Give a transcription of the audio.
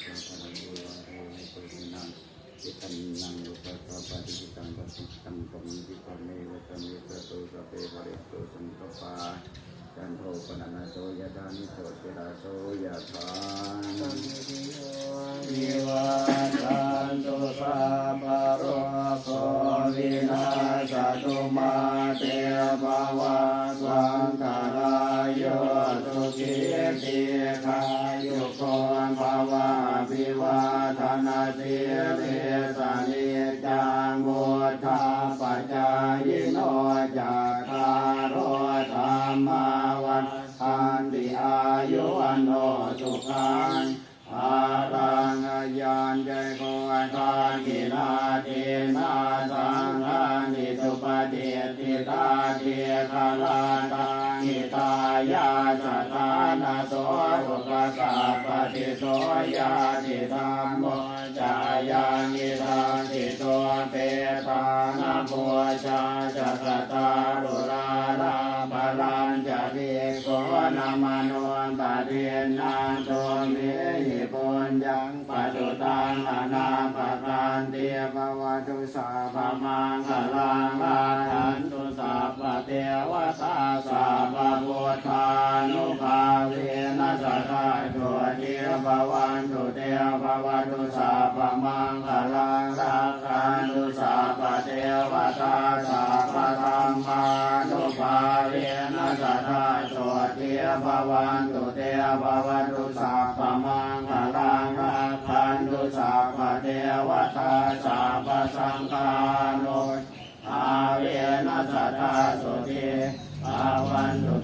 จิตันนังอุปสาปะติตังปัสสิตังปมังคิปะเมวะตมิตโตสเปปะเรโตสังฆปาจันโทปนะนะโสยะธานิโสติราโสยะธาสัมมิติโยวิวัฏฏันตุสัพพะโรโควินาศตุมาเตภวัตวันตรายโยสุขีติขายุโกภวะภิวาทนาสิริสานิจังวุฒาปัจจายโนจัตตารโอธรรมาวันทันติอายุวันโนสุขังอารังญาณใจโกอันทานกินาทินาสังฆานิสุปฏิติตาเทคาลาตังหิตายาสัทธานาโสอุปสัพปติโสยาติธรรมโมจายังอิทังติตัวเปตานาโพชาจักตารุราลาภลังจะเรียกโกนามานุปะเทนันโตเมหิปุญญังปัจจุตังอนาปการเตียภวตุสาภมังคลังลาทันตุสัพพเทวตาสัพพพุทธานุภาเวนัสสะโยเทภวันตุเทภวตุสัพพมังคลังรักขันตุสัพพเทวตาสัพพธรรมานุภาเวนัสสะโยเทภวันตุเทภวตุสัพพมังคลังรักขันตุสัพพเทวตาสัพพสังฆานุภาเวนัสสะโยเทภวันตุ